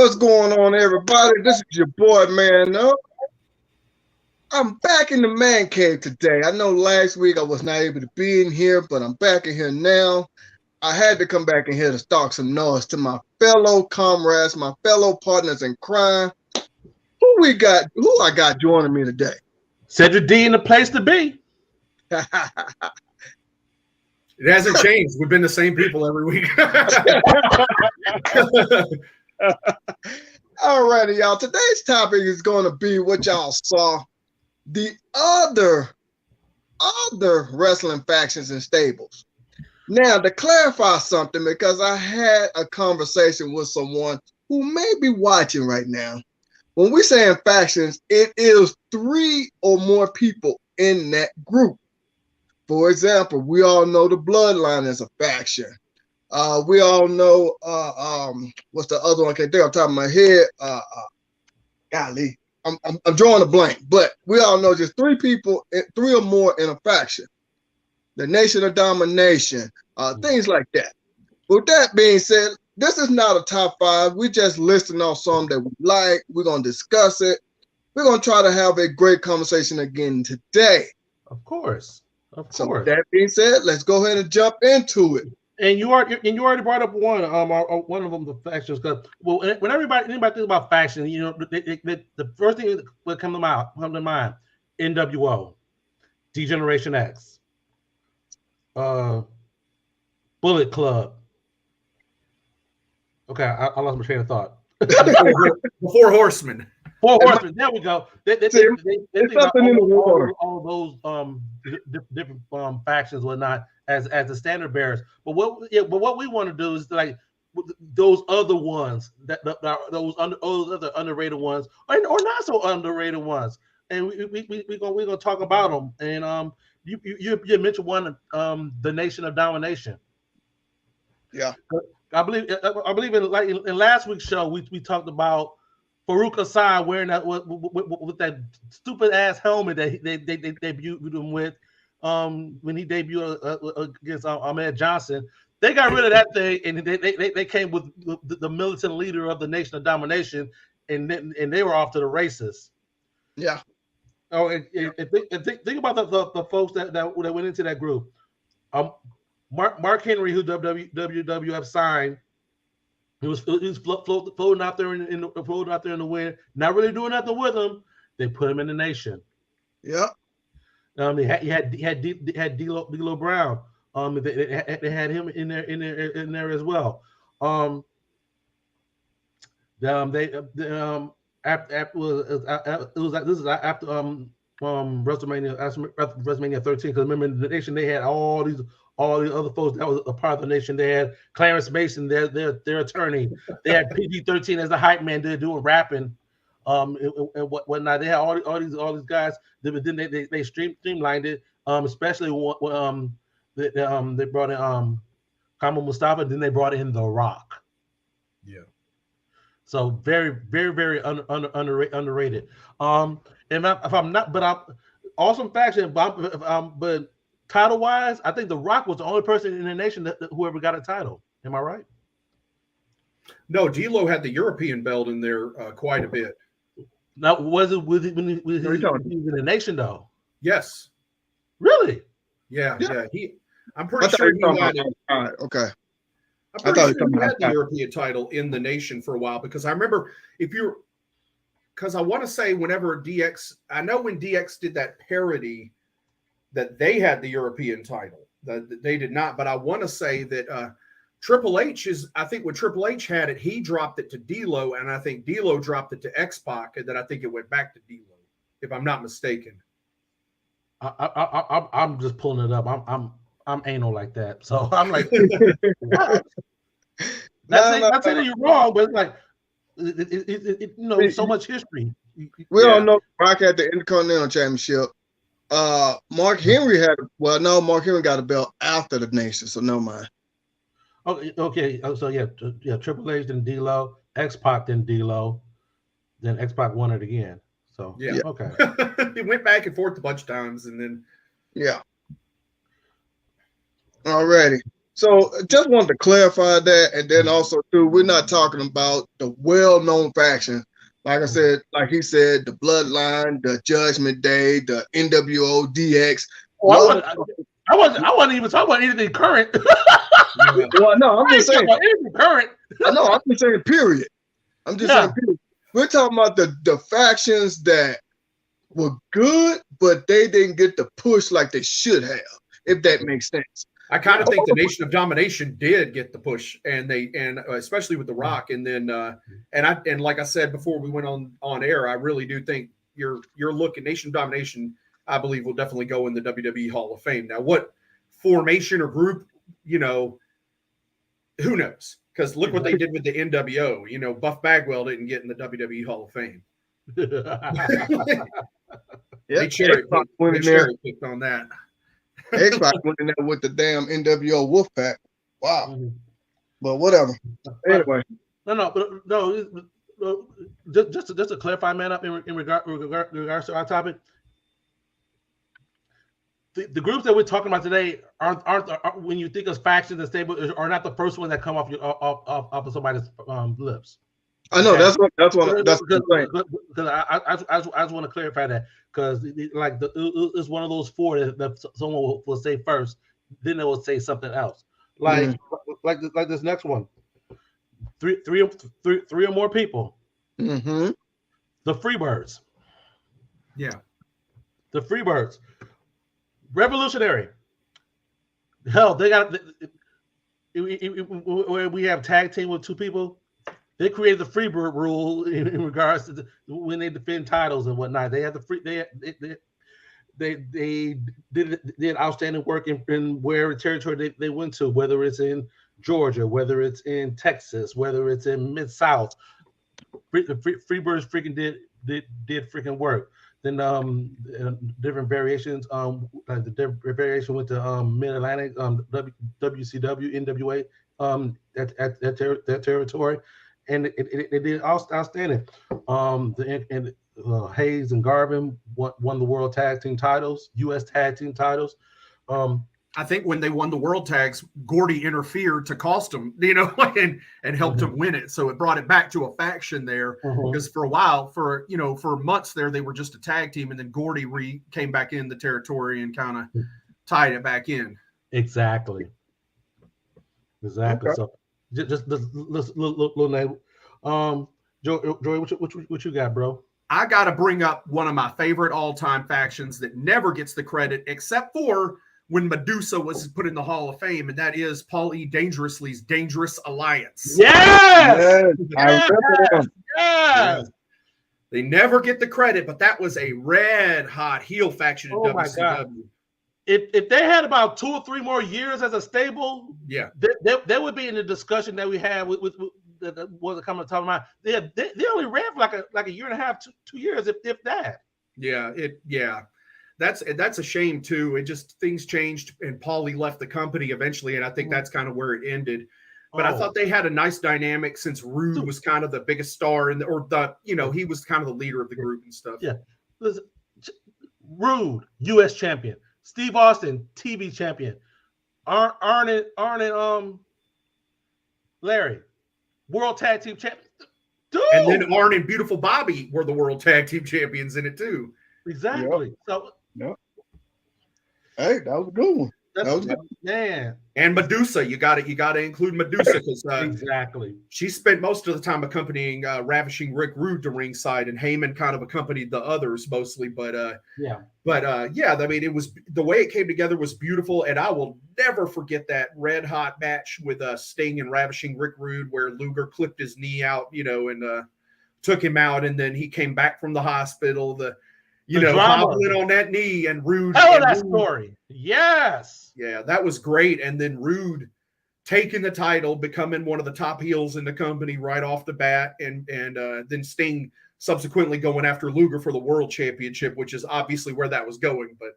What's going on, everybody? This is your boy, Man Up. I'm back in the man cave today. I know last week I was not able to be in here, but I'm back in here now. I had to come back in here to start some noise to my fellow comrades, my fellow partners in crime. Who I got joining me today? Cedric D in the place to be. It hasn't changed. We've been the same people every week. Alrighty, y'all. Today's topic is going to be what y'all saw. The other wrestling factions and stables. Now, to clarify something, because I had a conversation with someone who may be watching right now. When we say factions, it is 3 or more people in that group. For example, we all know the Bloodline is a faction. We all know what's the other one? I can't think off the top of my head. Golly, I'm drawing a blank, but we all know just 3 people, 3 or more in a faction. The Nation of Domination, things like that. With that being said, this is not a top 5. We're just listing off some that we like. We're gonna discuss it. We're gonna try to have a great conversation again today. Of course. So with that being said, let's go ahead and jump into it. And you already brought up one of them, the factions. Because when anybody thinks about factions, you know, the first thing that would come to mind, NWO, D-Generation X, Bullet Club. Okay, I lost my train of thought. The Four Horsemen. Four Horsemen. There we go. They think about all those different factions, whatnot, as the standard bearers. But what we want to do is like those other ones, those other underrated ones, or not so underrated ones, and we're gonna talk about them. And you mentioned one, the Nation of Domination. Yeah, I believe in last week's show we talked about Farouk Asad wearing that with that stupid ass helmet that they debuted him with when he debuted against Ahmed Johnson. They got rid of that thing and they came with the militant leader of the Nation of Domination, and they were off to the races. Yeah. Oh, and think about the folks that went into that group. Mark Henry, who WWF signed, he was floating out there in the wind, not really doing nothing with him. They put him in the Nation. Yeah. He had D'Lo Brown. They had him in there as well. This is after WrestleMania 13, because remember in the Nation they had all the other folks that was a part of the Nation. They had Clarence Mason, their attorney. They had PG-13 as the hype man. They're doing rapping, and whatnot. They had all these guys. Then they streamlined it, especially when they brought in Kamal Mustafa. Then they brought in The Rock. Yeah. So very, very, very underrated. And if I'm not, but I'm awesome faction. But title wise, I think The Rock was the only person in the Nation that whoever got a title. Am I right? No, D'Lo had the European belt in there quite a bit. Now, was it when he was in the Nation though? Yes. Really? Yeah. I'm pretty sure he had it. All right, okay. I'm pretty sure he had the European title in the Nation for a while, because I remember because I want to say whenever DX, I know when DX did that parody that they had the European title, that they did not, but I want to say that Triple H I think when Triple H had it, he dropped it to D'Lo, and I think D'Lo dropped it to X-Pac, and then I think it went back to D'Lo, if I'm not mistaken. I'm just pulling it up. I'm anal like that, so I'm like, what? Not saying you're wrong, but it's like so much history. We all know Rock had the Intercontinental Championship. Mark Henry Mark Henry got a belt after the Nation, so no mind. Okay. So yeah, Triple H then D'Lo, X-Pac then D'Lo, then X-Pac won it again. So yeah. Okay. It went back and forth a bunch of times, and then yeah. Alrighty. So just wanted to clarify that, and then also too, we're not talking about the well-known factions. Like I said, like he said, the Bloodline, the Judgment Day, the NWO, DX. Oh, I wasn't even talking about anything current. Well, no, I'm just saying anything current. I know, I'm just saying period. I'm just saying period. We're talking about the factions that were good, but they didn't get the push like they should have, if that makes sense. I kind of think the Nation of Domination did get the push, and especially with The Rock, and then and like I said before we went on air, I really do think your look at Nation of Domination, I believe, will definitely go in the WWE Hall of Fame. Now, what formation or group, who knows? Because look what they did with the NWO. Buff Bagwell didn't get in the WWE Hall of Fame. They cherry picked on that. X-Pac went in there with the damn NWO Wolfpack. Wow. But whatever. Anyway. No. Just to clarify, man, up in regards to our topic. The groups that we're talking about today aren't when you think of factions and stable, are not the first one that come off of somebody's lips. I know, that's what I'm saying. Because I just want to clarify that, because it's one of those four that someone will say first, then they will say something else. Like this next one, three or more people. Mm-hmm. The Freebirds. Yeah. The Freebirds. Revolutionary. Hell, they got where we have tag team with two people. They created the Freebird rule in regards to when they defend titles and whatnot. They had the free. They did outstanding work in wherever territory they went to, whether it's in Georgia, whether it's in Texas, whether it's in Mid-South. Freebirds freaking did freaking work. Then different variations. Like the different variation went to Mid-Atlantic, WCW, NWA, that territory. And it did outstanding. Hayes and Garvin won the World Tag Team titles, U.S. Tag Team titles. I think when they won the World Tags, Gordy interfered to cost them, and helped him win it. So it brought it back to a faction there, because for a while, for months there, they were just a tag team, and then Gordy came back in the territory and kind of tied it back in. Exactly. Okay. So. Just little name. Joey, what you got, bro? I got to bring up one of my favorite all-time factions that never gets the credit, except for when Medusa was put in the Hall of Fame, and that is Paul E. Dangerously's Dangerous Alliance. Yes! Yes! They never get the credit, but that was a red-hot heel faction in WCW. My God. If they had about 2 or 3 more years as a stable, they would be in the discussion that we had with was coming to talk about. They only ran for like a year and a half, 2 years, if that. Yeah. That's a shame too. It just, things changed, and Paulie left the company eventually, and I think that's kind of where it ended. But I thought they had a nice dynamic, since Rude was kind of the biggest star he was kind of the leader of the group and stuff. Yeah, listen, Rude, U.S. champion. Steve Austin, TV champion. Arn and Larry, World Tag Team champion. Dude! And then Arn and Beautiful Bobby were the World Tag Team champions in it too. Exactly. So, hey, that was a good one. Man. And Medusa, you got to include Medusa, because exactly, she spent most of the time accompanying Ravishing Rick Rude to ringside, and Heyman kind of accompanied the others mostly. But I mean, it was, the way it came together was beautiful, and I will never forget that red hot match with Sting and Ravishing Rick Rude, where Luger clipped his knee out, and took him out, and then he came back from the hospital. Hobbling on that knee, and Rude. Tell that story. Yes. Yeah, that was great. And then Rude taking the title, becoming one of the top heels in the company right off the bat, and then Sting subsequently going after Luger for the World Championship, which is obviously where that was going. But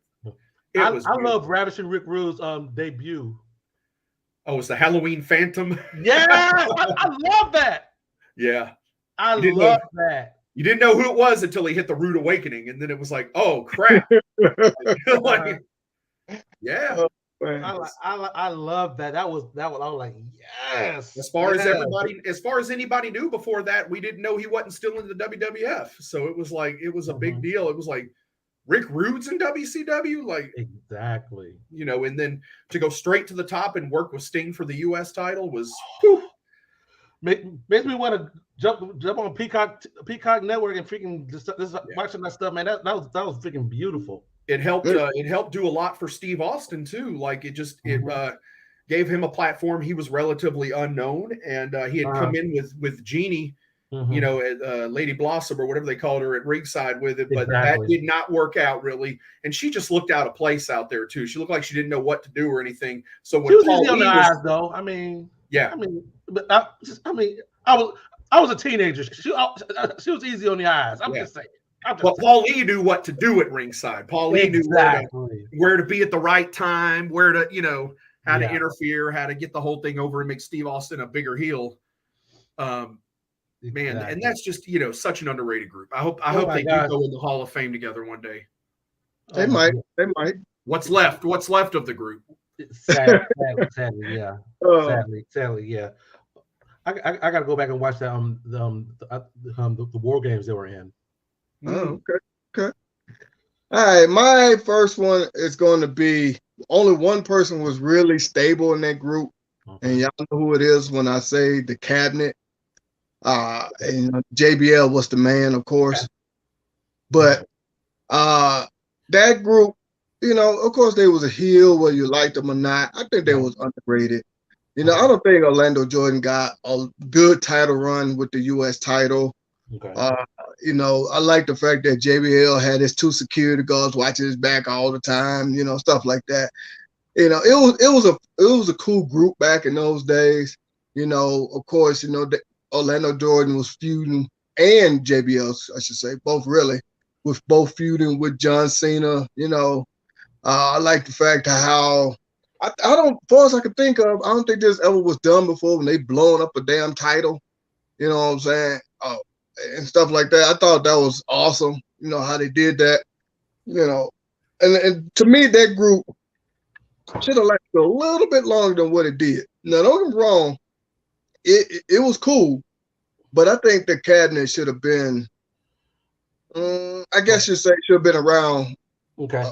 I love Ravishing Rick Rude's debut. Oh, it's the Halloween Phantom. Yeah, I love that. Yeah, I love that. You didn't know who it was until he hit the Rude Awakening, and then it was like, oh crap! Yeah. I love that. That was I was like, yes. As far as anybody knew before that, we didn't know he wasn't still in the WWF. So it was like a big deal. It was like Rick Rude's in WCW, like exactly. And then to go straight to the top and work with Sting for the US title was whew. Makes me want to jump on Peacock Network and freaking watching that stuff, man. That was freaking beautiful. It helped do a lot for Steve Austin too. Like it gave him a platform. He was relatively unknown, and he had come in with Jeannie, Lady Blossom or whatever they called her at ringside with it, but that did not work out really. And she just looked out of place out there too. She looked like she didn't know what to do or anything. So when she was easy on the eyes, though. I mean, I was a teenager. She was easy on the eyes. I'm just saying. But Paul Lee knew what to do at ringside. Paul Lee knew where to be at the right time, where to, how to interfere, how to get the whole thing over and make Steve Austin a bigger heel. Man, and that's just, such an underrated group. I hope they do go in the Hall of Fame together one day. They might. What's left of the group? Sadly, yeah. Sadly, yeah. I got to go back and watch that the War Games they were in. Oh, okay. All right, my first one is going to be only one person was really stable in that group, and y'all know who it is when I say the Cabinet. And JBL was the man, of course, but that group, of course, they was a heel, whether you liked them or not. I think they was underrated. I don't think Orlando Jordan got a good title run with the U.S. title. Okay. I like the fact that JBL had his 2 security guards watching his back all the time, stuff like that. It was a cool group back in those days. Of course, Orlando Jordan was feuding, and JBL, I should say, both really, with both feuding with John Cena. I like the fact how I don't, as far as I can think of, I don't think this ever was done before when they blowing up a damn title. You know what I'm saying? And stuff like that. I thought that was awesome. How they did that. And to me, that group should have lasted a little bit longer than what it did. Now, don't get me wrong. It was cool, but I think the Cabinet should have been. I guess you say should have been around. Okay.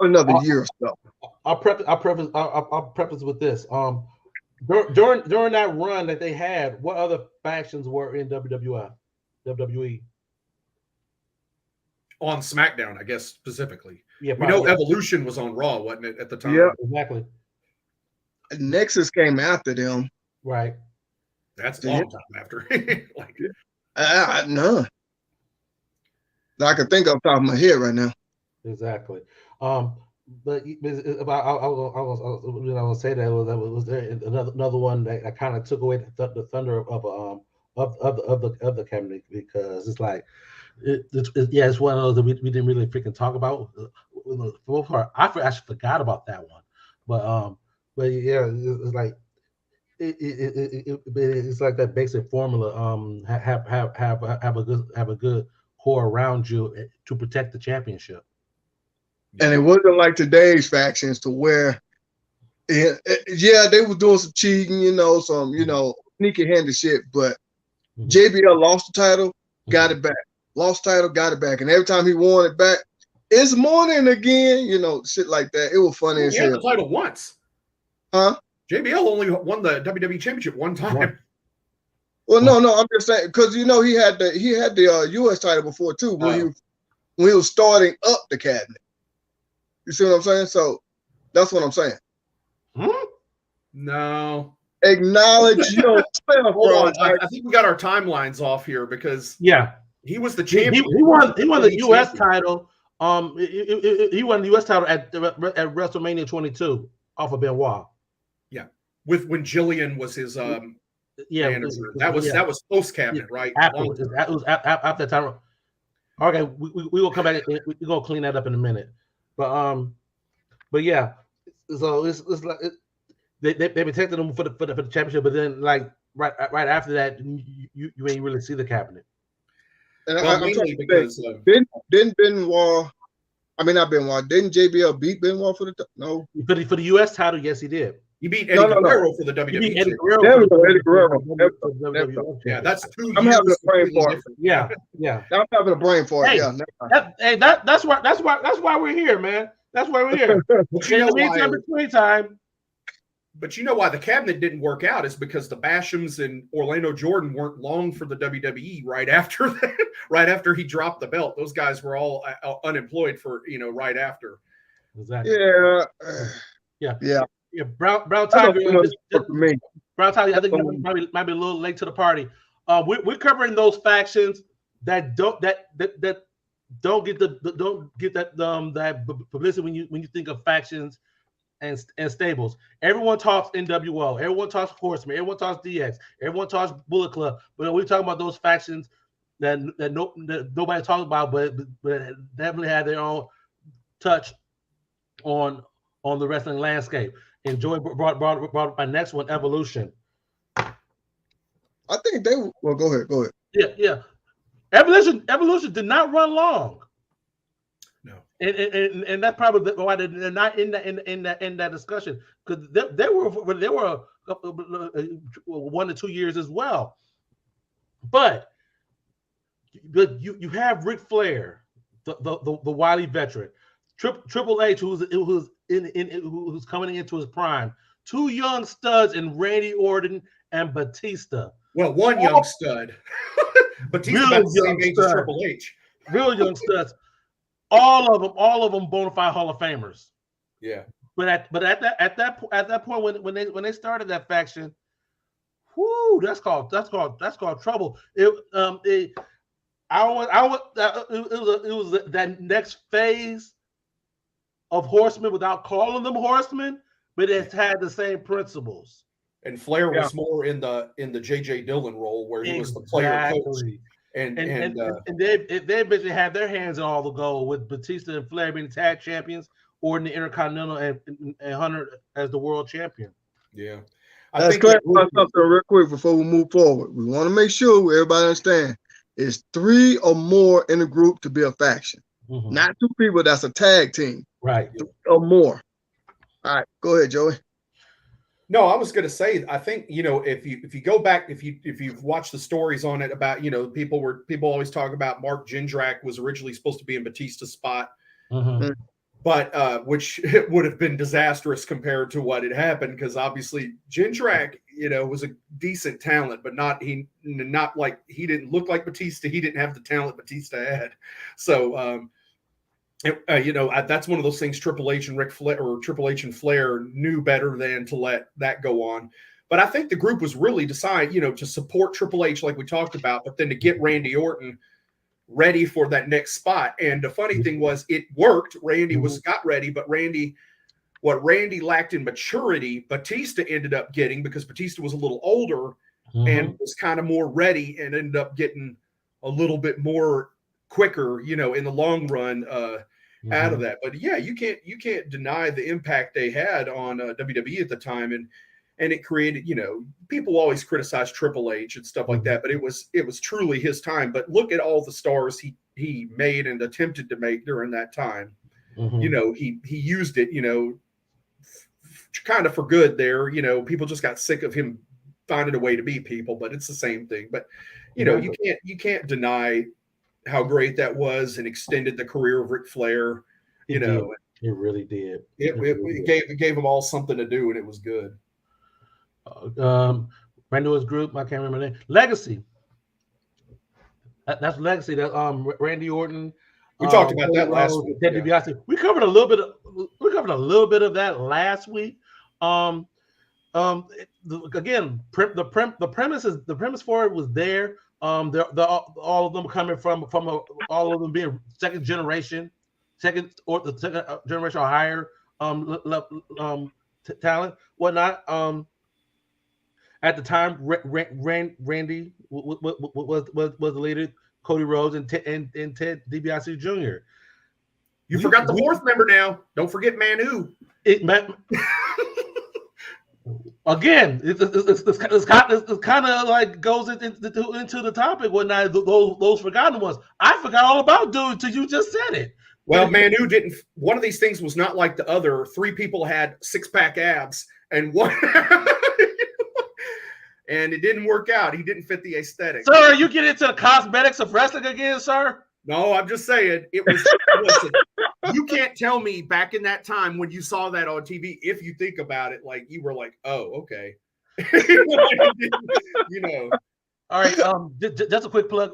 Another year or so. I'll preface with this. During that run that they had, what other factions were in WWE? On SmackDown, I guess specifically. Yeah, we know Evolution was on Raw, wasn't it, at the time? Yeah, exactly. Nexus came after them. Right. That's a long time after. None. I can think off the top of my head right now. Exactly. But I was say that was there another one that kind of took away the thunder of the Cabinet, because it's like it's one of those that we didn't really freaking talk about. For the most part, I actually forgot about that one, but yeah, it's like it's like that basic formula. Have a good core around you to protect the championship. And it wasn't like today's factions to where, they were doing some cheating, some, sneaky handy shit. But JBL lost the title, got it back. Lost title, got it back. And every time he won it back, it's morning again, shit like that. It was funny as hell. He had the title once. Huh? JBL only won the WWE Championship one time. Well, no, I'm just saying, because he had the U.S. title before too when he was starting up the Cabinet. You see what I'm saying? So that's what I'm saying. No. Acknowledge yourself. Hold on. I think we got our timelines off here because he was the champion. He won the U.S. title. He won the U.S. title at WrestleMania 22 off of Benoit. Yeah, when Jillian was his manager. That was post Cabinet, right? Afterwards, that was after that time. Okay, we will come back. We're gonna clean that up in a minute. But yeah, so it's like they protected them for the championship, but then like right after that, you ain't really see the Cabinet. And I'm trying to say, didn't Benoit I mean, not Benoit. Didn't JBL beat Benoit for the no? For the U.S. title, yes, he did. You beat Eddie Guerrero for the WWE. You beat Eddie Guerrero. Eddie Guerrero. Yeah, that's 2 I'm years. having a brain fart. Yeah. I'm having a brain fart. Hey, yeah. That's why we're here, man. That's why we're here. But you know why? Between time. But you know why the cabinet didn't work out is because the Bashams and Orlando Jordan weren't long for the WWE right after that. Right after he dropped the belt, those guys were all unemployed for right after. Exactly. Yeah. Brown Tiger. Brown Tiger. I think you might be a little late to the party. We're covering those factions that don't get that publicity when you think of factions and stables. Everyone talks NWO, everyone talks Horsemen, everyone talks DX, everyone talks Bullet Club, but we're talking about those factions that nobody talks about, but definitely had their own touch on the wrestling landscape. And Joey brought up my next one, Evolution. I think they well. Go ahead. Yeah. Evolution did not run long. No, and that's probably why they're not in that discussion, because they were 1 to 2 years as well. But you have Ric Flair, the wily veteran, Triple H, who's coming into his prime, 2 young studs in Randy Orton and Batista. Well, one young stud. Batista about the same age as Triple H. Real young studs. All of them bona fide Hall of Famers. Yeah. But at that point when they started that faction, whoo, that's called trouble. It was that next phase of Horsemen without calling them Horsemen, but it had the same principles. And Flair was more in the J.J. Dillon role, where he was the player coach. And they eventually had their hands in all the gold, with Batista and Flair being tag champions, Orton the Intercontinental, and Hunter as the world champion. Yeah. Let's clarify something real quick before we move forward. We want to make sure everybody understands it's 3 or more in a group to be a faction. Mm-hmm. Not 2 people, that's a tag team. Right. 3 or more. All right, go ahead, Joey. No, I was going to say, I think, if you go back, if you've watched the stories on it about, people always talk about Mark Jindrak was originally supposed to be in Batista's spot, but which would have been disastrous compared to what had happened, because obviously Jindrak, was a decent talent, but not like, he didn't look like Batista. He didn't have the talent Batista had. So, that's one of those things Triple H and Ric Flair, or Triple H and Flair, knew better than to let that go on. But I think the group was really decided, to support Triple H like we talked about, but then to get Randy Orton ready for that next spot. And the funny thing was, it worked. Randy got ready, but what Randy lacked in maturity, Batista ended up getting, because Batista was a little older and was kind of more ready, and ended up getting a little bit more quicker, in the long run, out of that. But yeah, you can't deny the impact they had on WWE at the time, and it created, people always criticize Triple H and stuff like that, but it was truly his time. But look at all the stars he made and attempted to make during that time. He used it, kind of for good there. People just got sick of him finding a way to beat people, but it's the same thing. But you can't deny how great that was, and extended the career of Ric Flair. It really did. It gave them all something to do, and it was good. Randy's group, I can't remember the name. Legacy. That's Legacy. That Randy Orton. We talked about that last week. Yeah. We covered a little bit of that last week. Again, the premise for it was there. All of them coming from all of them being second generation or higher talent, whatnot. At the time, Randy was the leader. Cody Rhodes and Ted DiBiase Jr. You forgot the 4th member now. Don't forget Manu. Again, it's kind of like goes into the topic. Whatnot, those forgotten ones. I forgot all about Dude until you just said it. Well, Manu didn't. One of these things was not like the other. 3 people had 6-pack abs, and one, and it didn't work out. He didn't fit the aesthetic. Sir, you get into the cosmetics of wrestling again, sir? No, I'm just saying it was. Listen, you can't tell me back in that time when you saw that on TV. If you think about it, like you were like, "Oh, okay," you know. All right. Just a quick plug.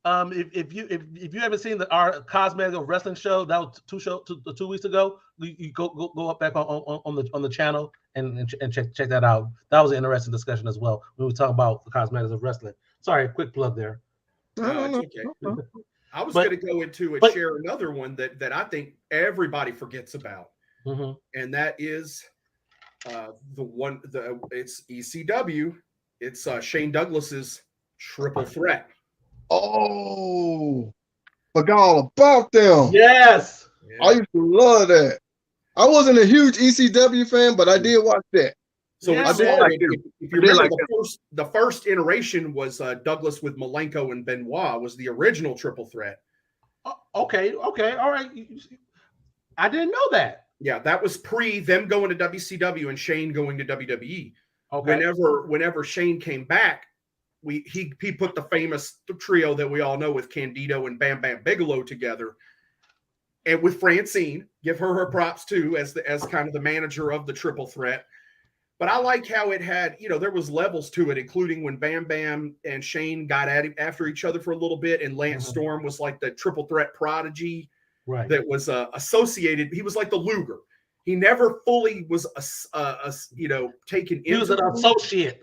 If you haven't seen our Cosmetic of Wrestling show, that was 2 weeks ago. You go up back on the channel and check that out. That was an interesting discussion as well. We were talking about the cosmetics of wrestling. Sorry, quick plug there. No, it's okay. I was going to go into and share another one that I think everybody forgets about, and that is it's ECW. It's Shane Douglas's Triple Threat. Oh, forgot all about them. Yes. I used to love that. I wasn't a huge ECW fan, but I did watch that. So I did like if you remember, the first iteration was Douglas with Malenko and Benoit was the original Triple Threat. Okay, all right. I didn't know that. Yeah, that was pre them going to WCW and Shane going to WWE. Okay. Whenever Shane came back, he put the famous trio that we all know with Candido and Bam Bigelow together, and with Francine, give her props too as kind of the manager of the Triple Threat. But I like how it had, there was levels to it, including when Bam Bam and Shane got after each other for a little bit, and Lance Storm was like the Triple Threat prodigy, right? That was associated. He was like the Luger. He never fully was taken into. He was an associate.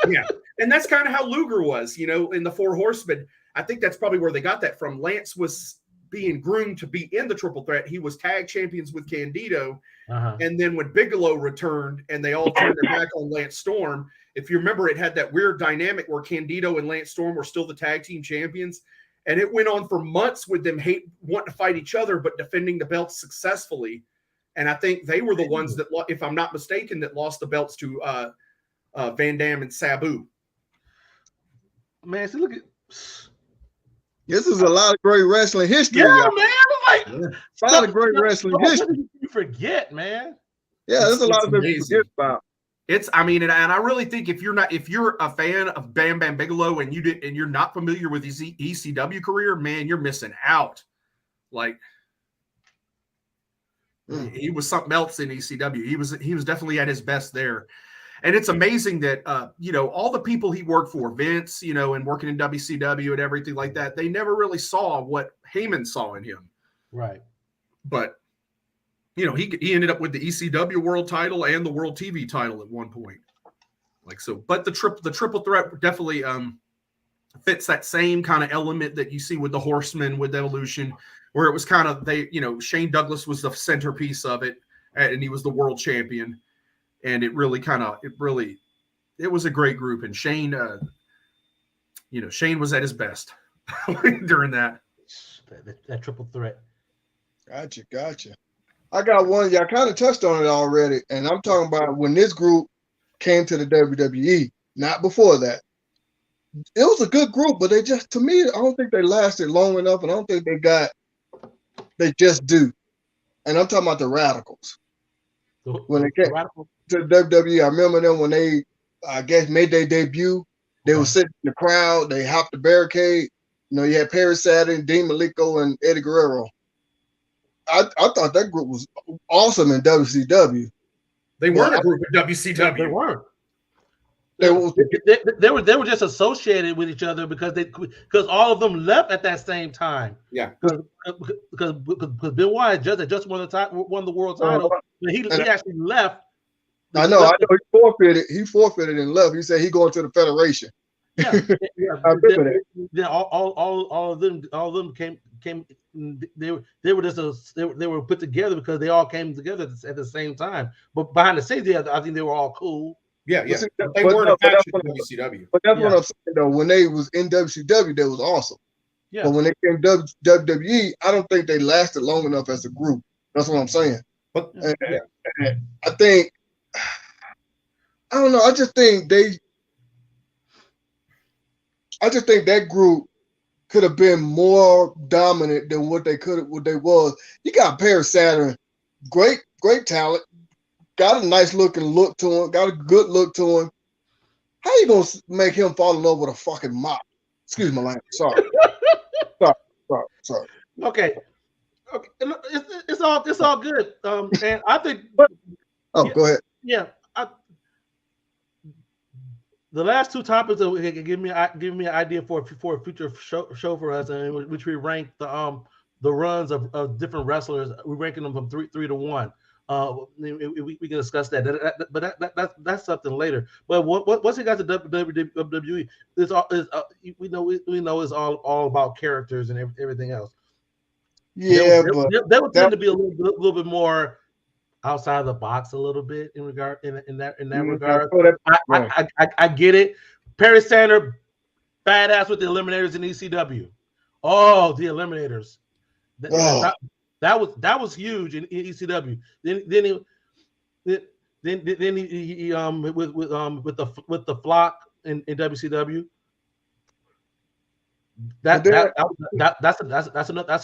Yeah, and that's kind of how Luger was, in the Four Horsemen. I think that's probably where they got that from. Lance was being groomed to be in the Triple Threat. He was tag champions with Candido. And then when Bigelow returned and they all turned their back on Lance Storm, if you remember, it had that weird dynamic where Candido and Lance Storm were still the tag team champions. And it went on for months with them wanting to fight each other, but defending the belts successfully. And I think they were the ones that, if I'm not mistaken, that lost the belts to Van Dam and Sabu. Man, see, look at this is a lot of great wrestling history. Yeah, y'all. man. A lot of great wrestling history. You forget, man. Yeah, there's a lot of things to forget about. And I really think if you're a fan of Bam Bam Bigelow and you're not familiar with his ECW career, man, you're missing out. Like he was something else in ECW. He was definitely at his best there. And it's amazing that, all the people he worked for, Vince, and working in WCW and everything like that, they never really saw what Heyman saw in him. Right. But, he ended up with the ECW world title and the world TV title at one point. But the Triple Threat definitely fits that same kind of element that you see with the Horsemen, with Evolution, where it was kind of, Shane Douglas was the centerpiece of it, and he was the world champion. And it was a great group. And Shane, Shane was at his best during that Triple Threat. Gotcha. I got one. Y'all kind of touched on it already. And I'm talking about when this group came to the WWE, not before that. It was a good group, but they just, to me, I don't think they lasted long enough. And I don't think they just do. And I'm talking about the Radicals. When they came to the WWE, I remember them when they, I guess, made their debut. They were sitting in the crowd. They hopped the barricade. You had Perry Saturn, Dean Malenko, and Eddie Guerrero. I thought that group was awesome in WCW. They weren't a group in WCW. They weren't. They were just associated with each other because all of them left at that same time. Yeah. Because Benoit just won the world title. He actually left. I know he forfeited. He forfeited and left. He said he going to the Federation. Yeah. I remember that. Yeah, all of them came. They were put together because they all came together at the same time. But behind the scenes, I think they were all cool. Yeah. They weren't a faction in WCW. But that's what I'm saying though. When they was in WCW, they was awesome. Yeah. But when they came to WWE, I don't think they lasted long enough as a group. That's what I'm saying. But and I think I don't know. I just think that group could have been more dominant than what they was. You got Perry Saturn, great talent, got a nice looking look to him, got a good look to him. How you gonna make him fall in love with a fucking mop? Excuse my language. Sorry. Okay. It's all good. And I think. Go ahead. Yeah. The last two topics that give me an idea for a future show for us, and which we rank the runs of different wrestlers. We're ranking them from three to one. We can discuss that, but that's something later. But once you got to WWE, we know it's all about characters and everything else. Yeah, they would tend to be a little bit more outside of the box a little bit in that regard. I get it. Perry Sander, badass with the Eliminators in ECW. Oh, the Eliminators. That was huge in ECW. Then he with the Flock in WCW. That's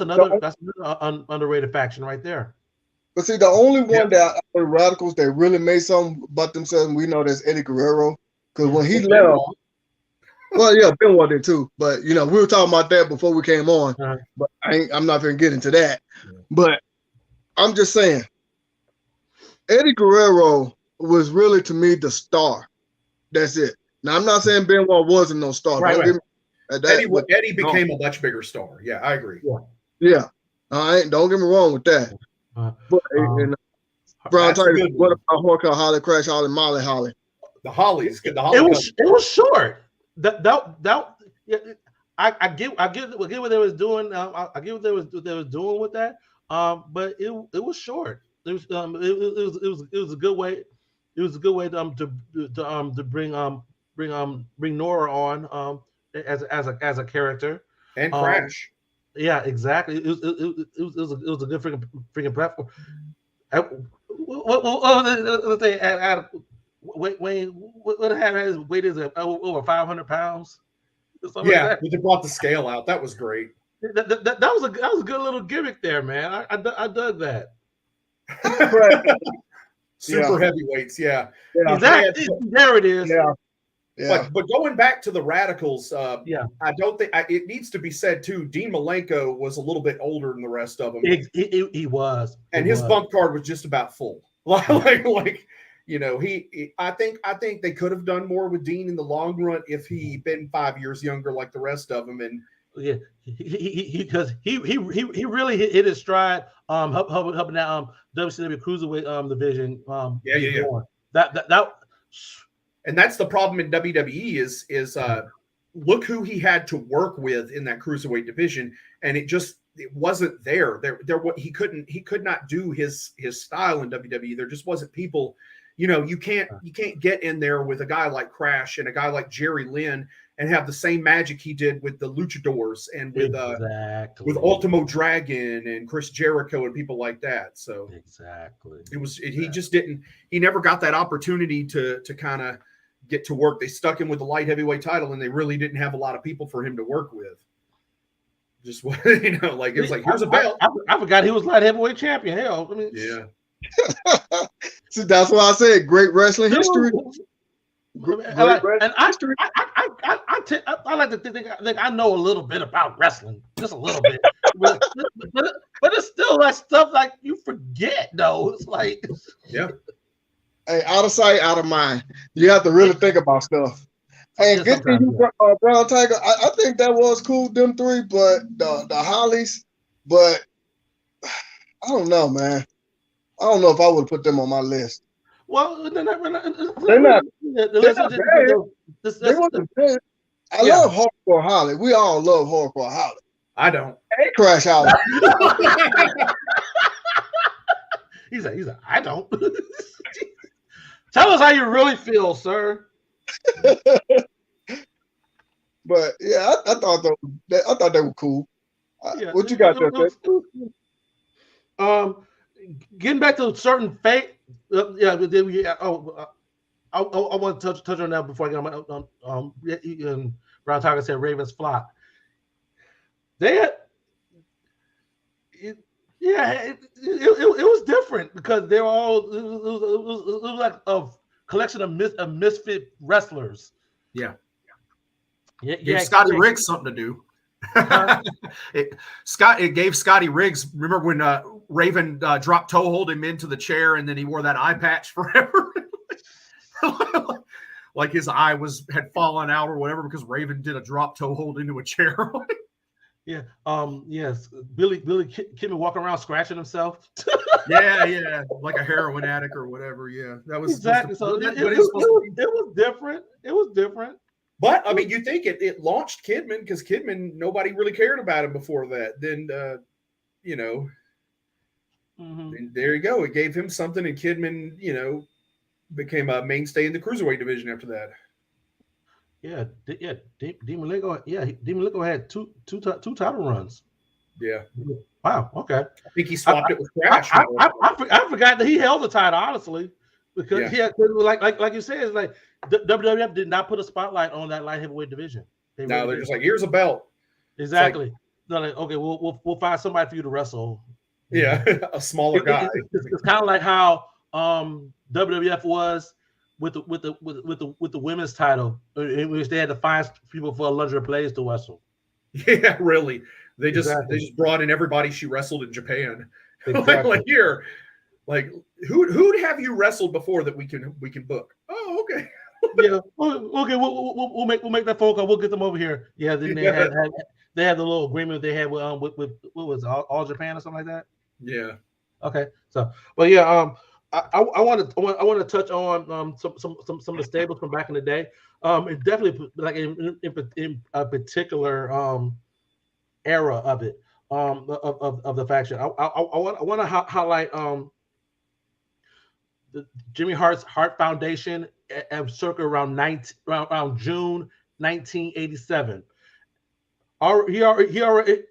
another underrated faction right there. But see, the only one that the Radicals that really made something about themselves, we know that's Eddie Guerrero. Because when he left, well, yeah, Benoit did too. But we were talking about that before we came on. But I'm not going to get into that. But I'm just saying, Eddie Guerrero was really to me the star. That's it. Now I'm not saying Benoit wasn't no star. Right. Eddie became a much bigger star. Yeah, I agree. Yeah. Don't get me wrong with that. But Brown Tiger, what about Hardcore Holly, Crash Holly, Molly Holly? The Hollies. It was short. I get what they was doing. I get what they was doing with that. But it was short. It was a good way. It was a good way to bring Nora on as a character and Crash. Yeah, exactly. It was a good freaking platform. Let's say Wayne, what his weight is over 500 pounds. Yeah, like they brought the scale out. That was great. That was a good little gimmick there, man. I dug that. Super heavyweights, yeah. Exactly. There it is. Yeah. But going back to the Radicals, I don't think it needs to be said too. Dean Malenko was a little bit older than the rest of them. He was, and his bump card was just about full. I think they could have done more with Dean in the long run if he'd been 5 years younger like the rest of them. And because he really hit his stride, helping that WCW Cruiserweight division. That. And that's the problem in WWE is look who he had to work with in that Cruiserweight division, and it wasn't there. He could not do his style in WWE. There just wasn't people. You can't get in there with a guy like Crash and a guy like Jerry Lynn and have the same magic he did with the Luchadors and with Ultimo Dragon and Chris Jericho and people like that. So he never got that opportunity to kind of get to work. They stuck him with the light heavyweight title, and they really didn't have a lot of people for him to work with. Just it was like, here's a belt. I forgot he was light heavyweight champion. Hell, So that's why I said great wrestling history. I like to think I know a little bit about wrestling, just a little bit, but it's still that stuff like you forget though. It's like Hey, out of sight, out of mind. You have to really think about stuff. Hey, get to you, Brown Tiger. I think that was cool, them three, but the Hollies, but I don't know, man. I don't know if I would put them on my list. Well, they're not bad. They wasn't bad. I love Hardcore Holly. We all love Hardcore Holly. I don't. Hey, Crash Holly. He's like, I don't. Tell us how you really feel, sir. But yeah, I thought they were cool. What you got there? Getting back to certain fate. I I want to touch on that before I get on my Brown Tiger said Ravens flock. They had, it was different because they were all it was like a collection of misfit wrestlers. Yeah. Yeah, Scotty Riggs something to do. It gave Scotty Riggs. Remember when Raven dropped toe hold him into the chair, and then he wore that eye patch forever, like his eye had fallen out or whatever because Raven did a drop toe hold into a chair. Yeah. Yes. Billy Kidman walking around scratching himself. yeah, like a heroin addict or whatever. Yeah, that was exactly. So it was different. It was different. But I mean, you think it launched Kidman because Kidman, nobody really cared about him before that. Then, and there you go. It gave him something, and Kidman, became a mainstay in the cruiserweight division after that. Yeah. Demon Malenko had two title runs. Yeah. Wow. Okay. I think he swapped it with Crash. I forgot that he held the title, honestly, because like you said, it's like WWF did not put a spotlight on that light heavyweight division. They're just like, here's a belt. Exactly. They're like, okay, we'll find somebody for you to wrestle. Yeah, a smaller guy. It's kind of like how WWF was with the women's title, in which they had to find people for Alundra Blaze to wrestle. Yeah, really. They just brought in everybody she wrestled in Japan. Exactly. like here, like who'd have you wrestled before that we can book? Oh, okay. Yeah. Okay. We'll make that phone call. We'll get them over here. Yeah. Then they had the little agreement they had with what was it, All Japan or something like that. Yeah. Okay. So, but yeah. I want to touch on some of the stables from back in the day. It definitely like in a particular era of it of the faction. I want to highlight the Jimmy Hart's Hart Foundation at circa around June 1987. He already.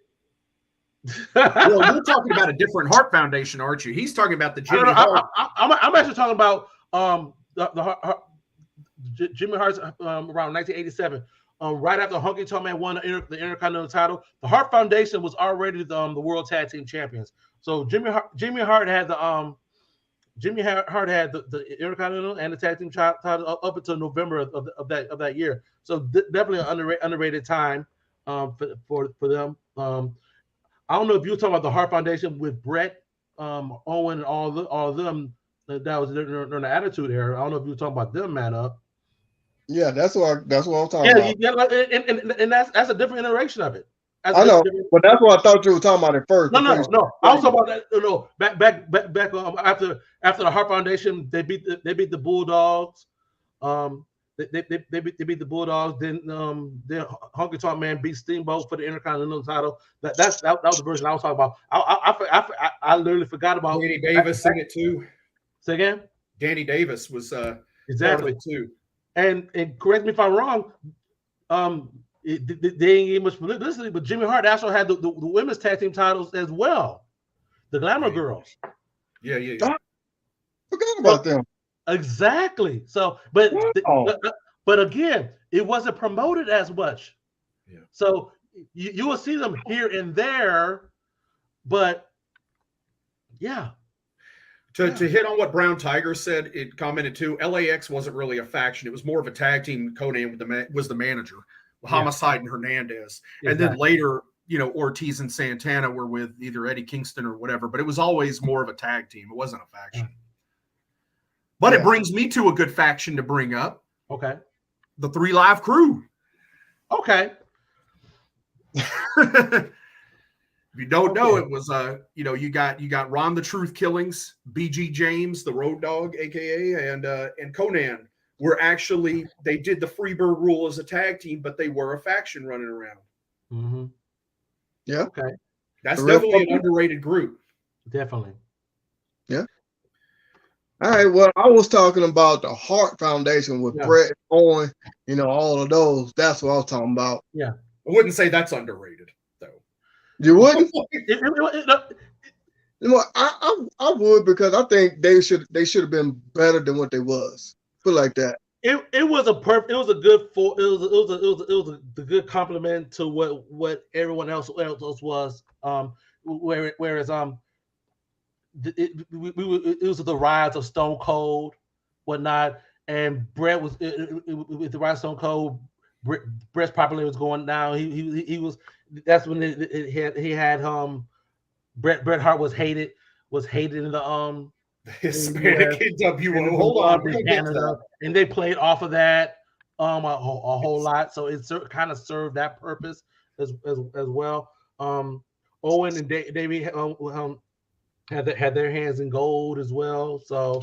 Well, you're talking about a different Hart Foundation, aren't you? He's talking about the Jimmy Hart. I'm actually talking about the Jimmy Hart's around 1987. Right after Honky Tonk Man won the Intercontinental title, the Hart Foundation was already the World Tag Team Champions. So Jimmy Hart had the Intercontinental and the Tag Team title up until November of that year. So definitely an underrated time for them. I don't know if you're talking about the Hart Foundation with Brett, Owen, and all of them. That was during the Attitude Era. I don't know if you're talking about them, man up. Yeah, that's what I'm talking about. Yeah, and that's a different iteration of it. I know, but that's what I thought you were talking about at first. No. I was talking about that. No, back after the Hart Foundation, they beat the Bulldogs. They beat the Bulldogs. Then Honky Tonk Man beat Steamboat for the Intercontinental title. That was the version I was talking about. I literally forgot about Danny Davis in it too. Say again. Danny Davis was exactly too. And correct me if I'm wrong. They didn't get much publicity, but Jimmy Hart also had the women's tag team titles as well. The Glamour Girls. Yeah. I forgot about them. Exactly. So, but again, it wasn't promoted as much. Yeah. So you will see them here and there, but yeah. To hit on what Brown Tiger said, it commented too. LAX wasn't really a faction; it was more of a tag team. Conan was the manager, Homicide and Hernandez, and then later, Ortiz and Santana were with either Eddie Kingston or whatever. But it was always more of a tag team; it wasn't a faction. But it brings me to a good faction to bring up. Okay. The 3 Live Crew. Okay. If you don't know, it was you got Ron the Truth Killings, BG James, the Road Dog, aka, and Conan were actually, they did the Freebird rule as a tag team, but they were a faction running around. Mm-hmm. Yeah. Okay. That's definitely an underrated group. Definitely. Yeah. All right. Well, I was talking about the Hart Foundation with Brett, Owen, all of those. That's what I was talking about. Yeah. I wouldn't say that's underrated, though. You wouldn't? Well, I would, because I think they should have been better than what they was. Put it like that. It was a good compliment to what everyone else was. Whereas it was the rise of Stone Cold, whatnot, and Bret was with the rise of Stone Cold. Bret's popularity was going down. He was. That's when he had Bret Hart was hated in the Hispanic NWO. Hold on, Canada, and they played off of that a whole lot. So it kind of served that purpose as well. Owen and Davey had their hands in gold as well. So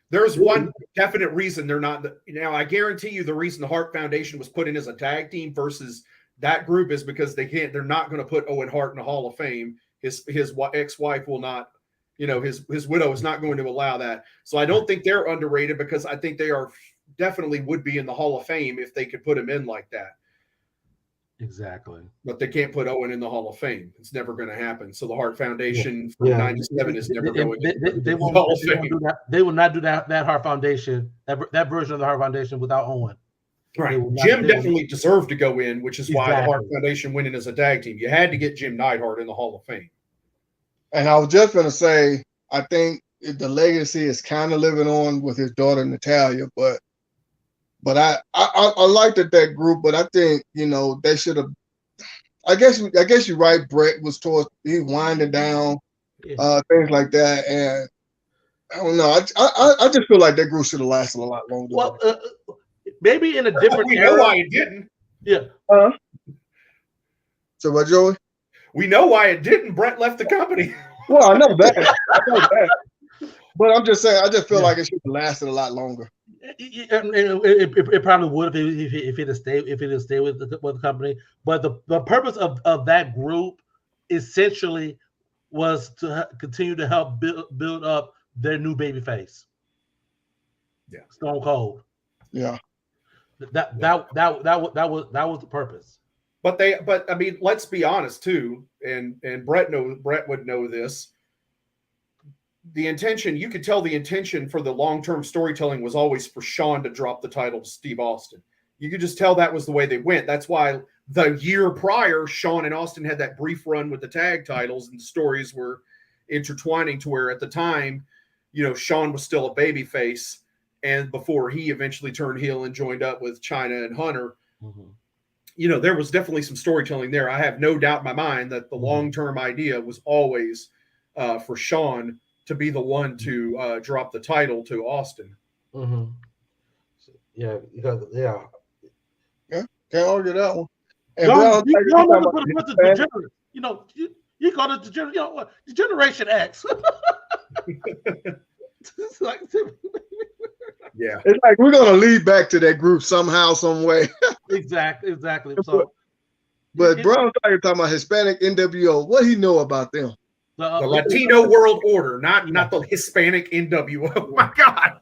there's one definite reason they're not. Now I guarantee you the reason the Hart Foundation was put in as a tag team versus that group is because they're not going to put Owen Hart in the Hall of Fame. His ex-wife will not. His widow is not going to allow that. So I don't think they're underrated because I think they are definitely would be in the Hall of Fame if they could put him in like that. Exactly. But they can't put Owen in the Hall of Fame. It's never going to happen. So the Hart Foundation from 97 is never going to the Hall of Fame. They will not do that Hart Foundation, that version of the Hart Foundation without Owen. Right. Jim definitely deserved to go in, which is why the Hart Foundation went in as a tag team. You had to get Jim Neidhart in the Hall of Fame. And I was just going to say, I think the legacy is kind of living on with his daughter Natalia, but I liked that group, but I think they should have. I guess you're right. Bret was he winding down, things like that, and I don't know. I just feel like that group should have lasted a lot longer. Well, maybe in a different era. We know why it didn't. Yeah. So what, Joey? We know why it didn't. Bret left the company. Well, I know that. But I'm just saying, I just feel like it should have lasted a lot longer. It probably would if it had stayed with the company. But the purpose of that group essentially was to continue to help build up their new baby face. Yeah, Stone Cold. Yeah, that was the purpose. But I mean, let's be honest too, and Bret would know this. The intention, you could tell the intention for the long-term storytelling was always for Shawn to drop the title to Steve Austin. You could just tell that was the way they went. That's why the year prior, Shawn and Austin had that brief run with the tag titles, and the stories were intertwining to where at the time, Shawn was still a babyface, and before he eventually turned heel and joined up with Chyna and Hunter. Mm-hmm. There was definitely some storytelling there. I have no doubt in my mind that the long-term idea was always for Shawn to be the one to drop the title to Austin. Mm-hmm. Yeah, because can't argue that one. And you call it the Generation X. It's like, yeah, it's like we're gonna lead back to that group somehow, some way. Exactly. So, but Brown talking about Hispanic NWO. What he know about them? The Latino World Order, not the Hispanic NWO. Oh my God!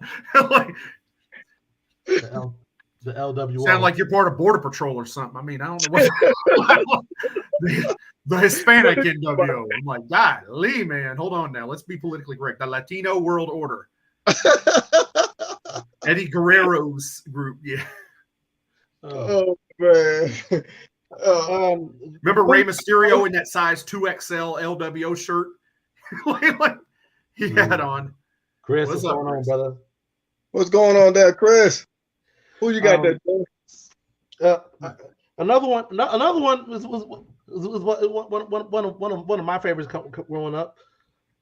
The LWO. Sound like you're part of Border Patrol or something. I mean, I don't know what the Hispanic NWO. I'm like, God, Lee, man, hold on now. Let's be politically correct. The Latino World Order. Eddie Guerrero's group, yeah. Oh man. Remember Rey Mysterio in that size 2XL LWO shirt? He had on. Chris, what's going on, brother? What's going on there, Chris? Who you got there? Another one was one of my favorites growing up.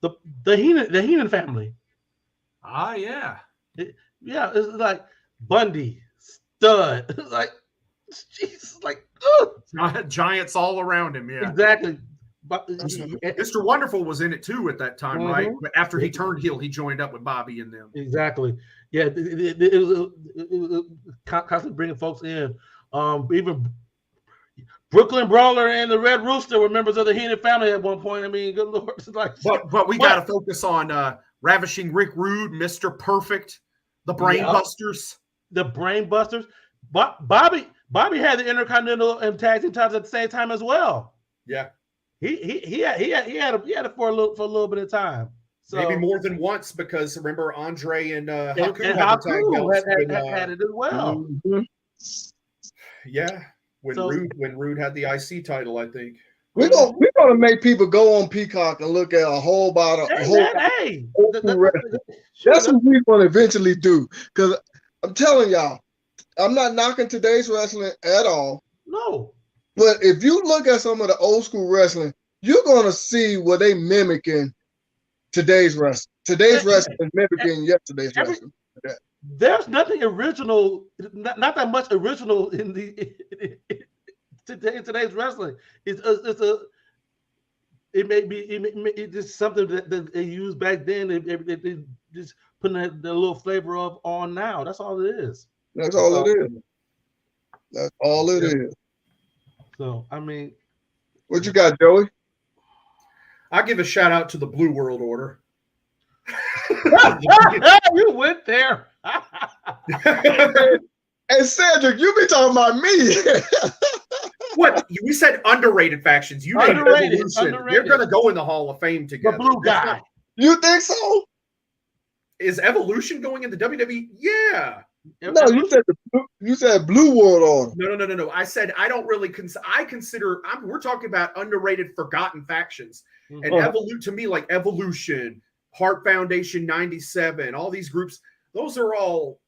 The Heenan family. Ah, yeah. It's like Bundy, Stud. It's like, Jesus, like giants all around him. Yeah, exactly. But Mr. Wonderful was in it too at that time, right? But after he turned heel, he joined up with Bobby and them. Exactly. Yeah, it was constantly bringing folks in. Even Brooklyn Brawler and the Red Rooster were members of the Heenan family at one point. I mean, good Lord, it's like. But we got to focus on Ravishing Rick Rude, Mr. Perfect, the Brain Busters. The Brain Busters. Bobby had the Intercontinental and Tag Team titles at the same time as well. Yeah, he had it for a little bit of time. So, maybe more than once, because remember Andre and Haku had it as well. Mm-hmm. Yeah, when Rude had the IC title, I think. We're gonna make people go on Peacock and look at a whole lot of that's what we're gonna eventually do. Because I'm telling y'all, I'm not knocking today's wrestling at all. No. But if you look at some of the old school wrestling, you're gonna see where they mimicking today's wrestling. Today's wrestling is mimicking yesterday's wrestling. There's nothing original, not that much original in today's wrestling. It's just something that they used back then. They just putting the little flavor of on now. That's all it is. That's all it is. That's all it is. So I mean, what you got, Joey? I give a shout out to the Blue World Order. You went there. And Cedric, you be talking about me. What? We said underrated factions. You named Evolution. They're going to go in the Hall of Fame together. The blue guy. You think so? Is Evolution going in the WWE? Yeah. No, you said Blue World Order. No. I said I don't really consider. We're talking about underrated, forgotten factions, and Evolution to me, like Evolution, Hart Foundation 97, all these groups. Those are all.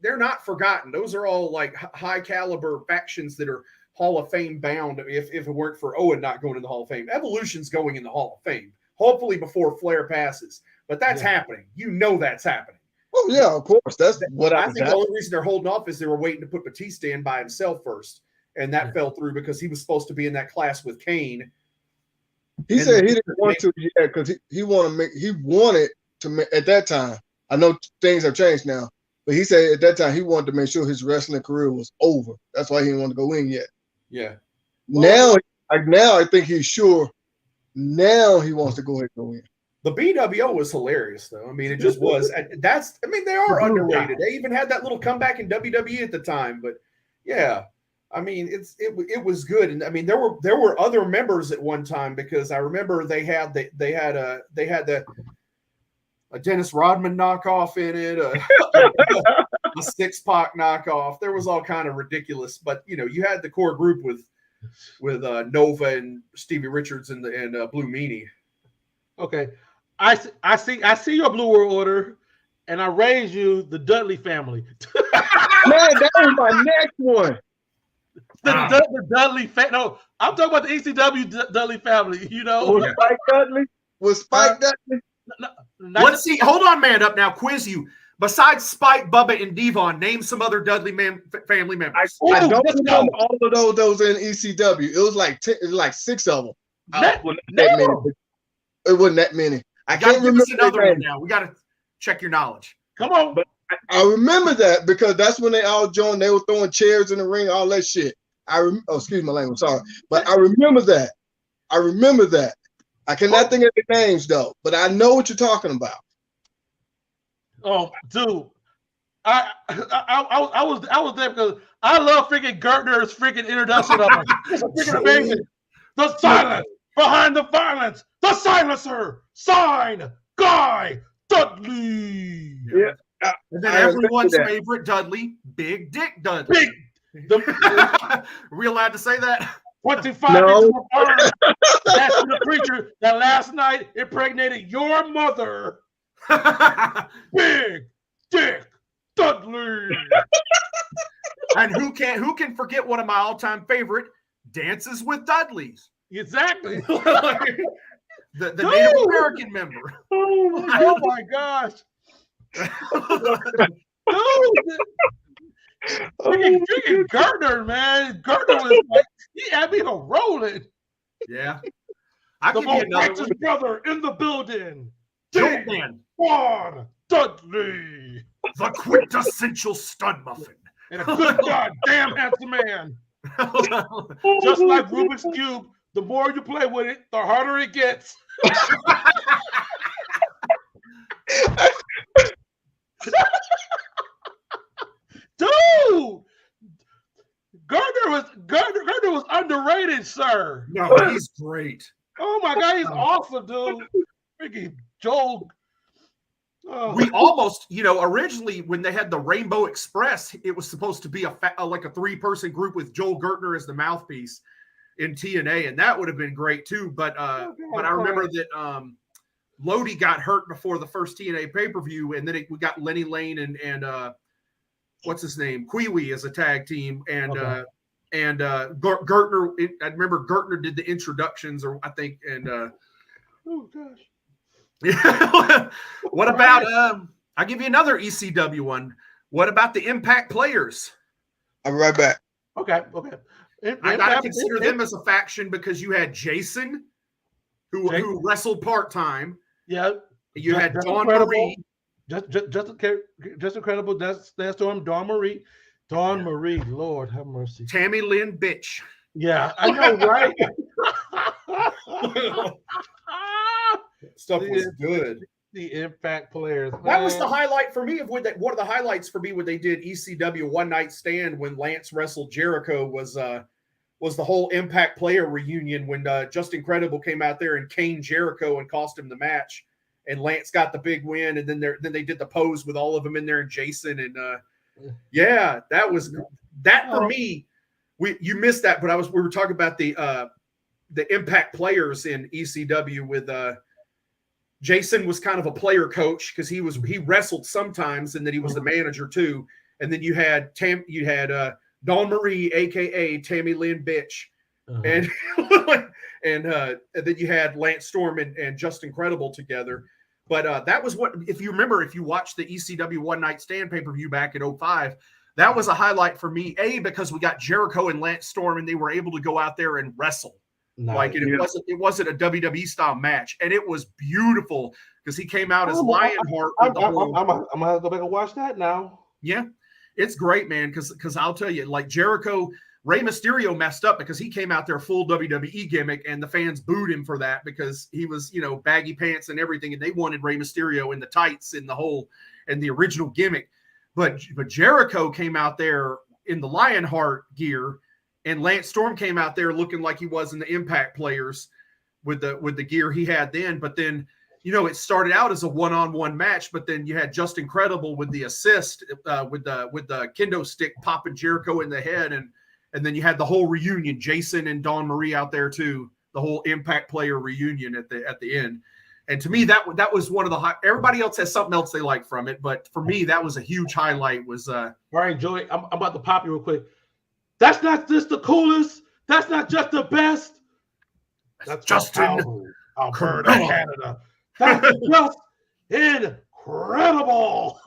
They're not forgotten. Those are all like high caliber factions that are Hall of Fame bound. If it weren't for Owen not going in the Hall of Fame, Evolution's going in the Hall of Fame. Hopefully before Flair passes, but that's happening. You know that's happening. Oh yeah, of course. That's what I think. The only reason they're holding off is they were waiting to put Batista in by himself first, and that fell through because he was supposed to be in that class with Kane. He said he didn't want to, because he wanted to make at that time. I know things have changed now, but he said at that time he wanted to make sure his wrestling career was over. That's why he didn't want to go in yet. Yeah. Well, now I think he's sure. Now he wants to go ahead and go in. The BWO was hilarious, though. I mean, it just was. They are underrated. They even had that little comeback in WWE at the time. But yeah, I mean, it was good. And I mean, there were other members at one time, because I remember they had a Dennis Rodman knockoff in it, a Six Pac knockoff. There was all kind of ridiculous. But you had the core group with Nova and Stevie Richards and Blue Meanie. Okay. I see your Blue World Order, and I raise you the Dudley Family. Man, that was my next one. The Dudley family. No, I'm talking about the ECW Dudley Family. Was Spike Dudley? Was Spike Dudley? Let's see. Hold on, man. Up now. Quiz you. Besides Spike, Bubba, and Devon, name some other Dudley family members. I don't remember all of those in ECW. It was like 6 of them. It wasn't that many. I can't remember another one now. We got to check your knowledge. Come on. But I remember that because that's when they all joined. They were throwing chairs in the ring, all that shit. Excuse my language, sorry. But I remember that. I cannot think of the names though, but I know what you're talking about. Oh, dude. I was there because I love freaking Gertner's freaking introduction of him. It's freaking amazing. The silence behind the violence. The silencer. Sign Guy Dudley. Yeah. And then everyone's favorite Dudley, Big Dick Dudley. Are we allowed to say that? 25 inches of arm. That's the creature that last night impregnated your mother. Big Dick Dudley. And who can forget one of my all-time favorite Dances with Dudleys? Exactly. the Native American member. Oh my gosh. Freaking Gardner, man. Gardner was like, he had me rolling. Yeah. The most righteous brother in the building. Joe Man. Dudley. The quintessential stud muffin. And a good goddamn handsome man. Just like Rubik's Cube, the more you play with it, the harder it gets. Dude, Gardner was underrated, sir. No, he's great. Oh my God, he's awesome, dude. Freaking Joel We almost, originally when they had the Rainbow Express, it was supposed to be like a 3-person group with Joel Gertner as the mouthpiece in TNA, and that would have been great too. But I remember that Lodi got hurt before the first TNA pay-per-view, and then we got Lenny Lane and what's his name, Kiwi as a tag team, and Gertner. I remember Gertner did the introductions, or I think, and oh gosh. Yeah. What about I'll give you another ECW one. What about the Impact Players? I'll be right back. Okay. I gotta consider them as a faction because you had Jason, who wrestled part-time. Yeah. You had Dawn Marie. Just incredible. That's Storm, Dawn Marie. Marie, Lord have mercy. Tammy Lynn Bitch. Yeah, I know, right? Stuff was good. The Impact Players. Man. That was the highlight for me of one of the highlights for me when they did ECW One Night Stand when Lance wrestled Jericho was the whole Impact Player reunion when Justin Credible came out there and caned Jericho and cost him the match, and Lance got the big win, and then they did the pose with all of them in there and Jason and that was that for me. You missed that, but we were talking about the Impact Players in ECW with Jason was kind of a player coach because he wrestled sometimes, and then he was the manager too. And then you had Dawn Marie, aka Tammy Lynn Bitch, and then you had Lance Storm and Justin Credible together. But that was what, if you remember, if you watched the ECW One Night Stand pay-per-view back in 2005, that was a highlight for me. Because we got Jericho and Lance Storm, and they were able to go out there and wrestle. Nice. It wasn't a WWE style match, and it was beautiful because he came out as Lionheart. I'm gonna have to go back and watch that now. Yeah, it's great, man. Because I'll tell you, like Jericho, Rey Mysterio messed up because he came out there full WWE gimmick, and the fans booed him for that because he was baggy pants and everything, and they wanted Rey Mysterio in the tights and the original gimmick. But Jericho came out there in the Lionheart gear. And Lance Storm came out there looking like he was in the Impact Players with the gear he had then. But then, it started out as a one-on-one match, but then you had Justin Credible with the assist with the kendo stick popping Jericho in the head, and then you had the whole reunion, Jason and Dawn Marie out there too, the whole Impact Player reunion at the end. And to me, that was one of the everybody else has something else they like from it, but for me, that was a huge highlight. All right, Joey, I'm about to pop you real quick. That's not just the coolest. That's not just the best. That's Justin Alberta, Canada. That's just incredible.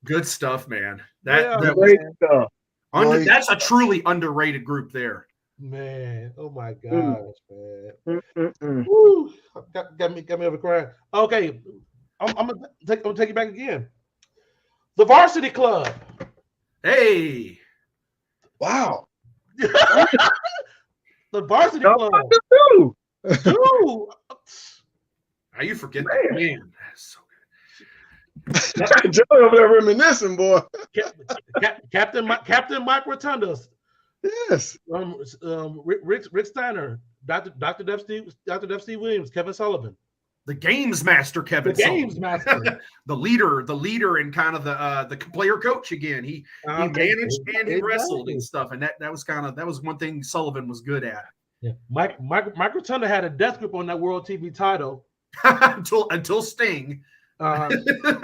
Good stuff, man. Great stuff. That's a truly underrated group there. Man, oh my gosh, man. Woo. Got me over crying. Okay, I'm gonna take you back again. The Varsity Club. Hey. Wow. The Varsity Club. Dude. How you forget that? Man, that's so good. Joey over there reminiscing, boy. Captain Mike Rotundas. Yes. Rick Steiner, Dr. Def Steve Williams, Kevin Sullivan. The Games Master, Kevin Sullivan. the leader and kind of the player coach again. He managed and he wrestled and stuff, and that was one thing Sullivan was good at. Yeah, Mike Rotunda had a death grip on that World TV title until Sting. Actually,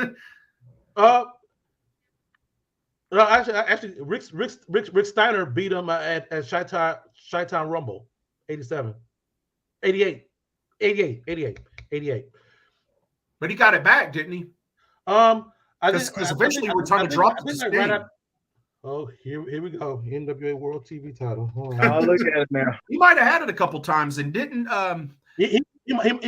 Rick Steiner beat him at Chi-Town Rumble, 87, 88. But he got it back, didn't he? Because eventually we're trying to drop the Sting. Here we go. NWA World TV title. I'll look at it now. He might have had it a couple times and didn't. He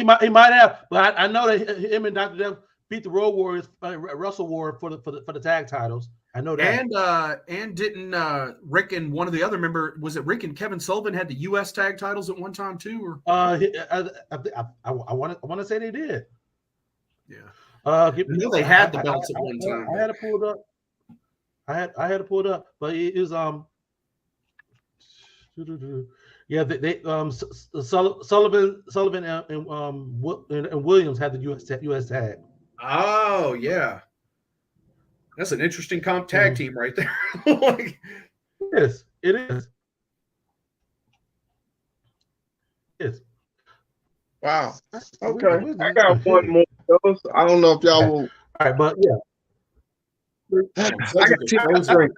might have, but I know that him and Dr. Dev beat the Road Warriors, Russell Ward for the tag titles. I know that. And didn't Rick and one of the other was it Rick and Kevin Sullivan had the U.S. tag titles at one time too? Or I want to say they did. Yeah. They had the belts at one time. I had to pull it up. I had to pull it up, but it is Yeah, Sullivan and Williams had the US tag. Oh yeah, that's an interesting tag team right there. Like, it is. Wow. Okay. I got one more. I don't know if y'all will. All right, but yeah. I got Team Extreme.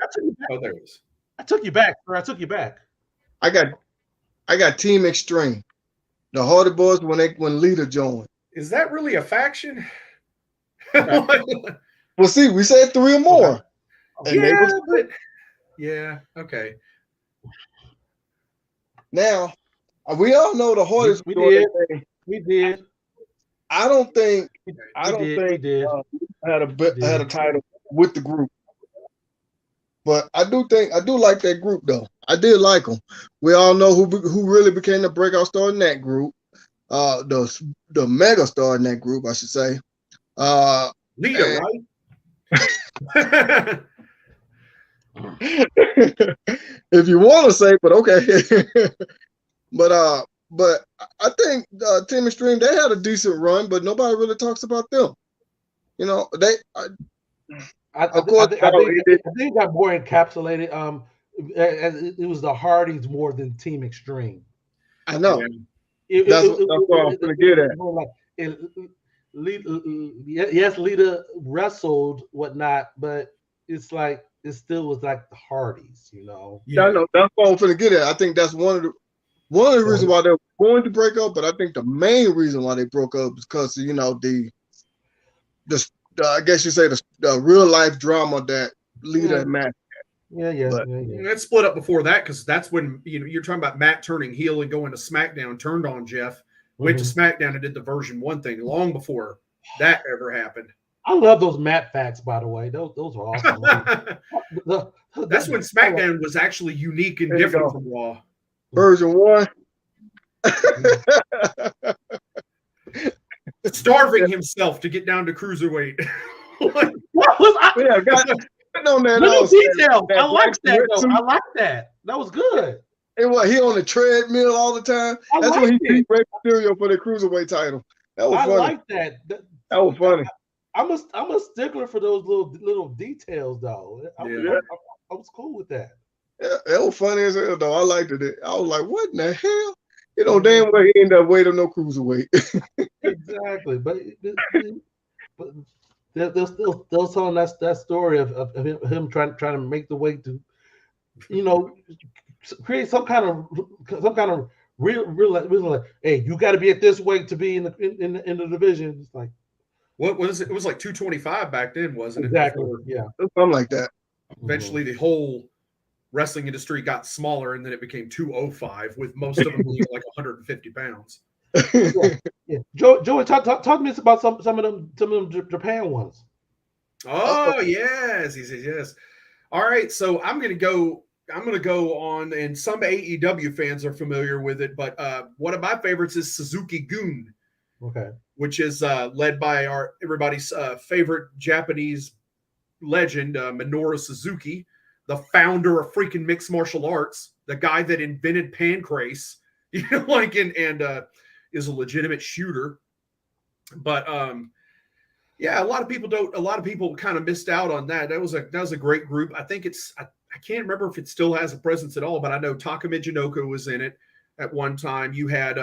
Oh, there it is. I took you back, or I took you back. I got Team Extreme. The Hardy Boys when Lita joined. Is that really a faction? Well, see, we said 3 or more. Okay. Yeah, okay. Now, we all know the Hardys. We did. I don't think had a title with the group, but I do like that group though. I did like them. We all know who really became the breakout star in that group. The mega star in that group, I should say. Lita, right? If you want to say, but okay. but I think Team Extreme, they had a decent run, but nobody really talks about them. You know, I think it got more encapsulated. It was the Hardys more than Team Extreme. I know. That's what I'm going to get at. Yes, Lita wrestled, whatnot, but it's like it still was like the Hardys, you know. Yeah, I know. That's what I'm going to get at. I think that's one of the reasons why they're going to break up, but I think the main reason why they broke up is because the I guess you say the real life drama that Lita and Matt. Yeah. It split up before that because that's when you're talking about Matt turning heel and going to Smackdown, turned on Jeff, went to Smackdown and did the version 1 thing long before that ever happened. I love those Matt facts, by the way. Those are awesome. That's when SmackDown was actually unique and different from Raw. Version 1. Starving himself to get down to cruiserweight. Little detail. I like that though. I like that. That was good. He on the treadmill all the time. That's when he beat Rey Mysterio for the cruiserweight title. That was funny. I like that. That was funny. I'm a stickler for those little details though. I was cool with that. Yeah, that was funny as hell though. I liked it. I was like, what in the hell? Damn well he ended up waiting no cruiserweight. Exactly, but they're still telling that story of him trying to make the way to, create some kind of real hey, you got to be at this weight to be in the division. It's like, what was it? It was like 225 back then, wasn't it? Exactly. Yeah, something like that. Eventually, the whole wrestling industry got smaller, and then it became 205, with most of them being like 150 pounds. Yeah. Joey, talk to me about some of them Japan ones. Oh yes, he says yes. All right, so I'm gonna go on, and some AEW fans are familiar with it, but one of my favorites is Suzuki-gun. Okay. Which is led by everybody's favorite Japanese legend, Minoru Suzuki, the founder of freaking mixed martial arts, the guy that invented pancrase, and is a legitimate shooter. But yeah, a lot of people kind of missed out on that. That was a great group. I think I can't remember if it still has a presence at all, but I know Taka Michinoku was in it at one time. You had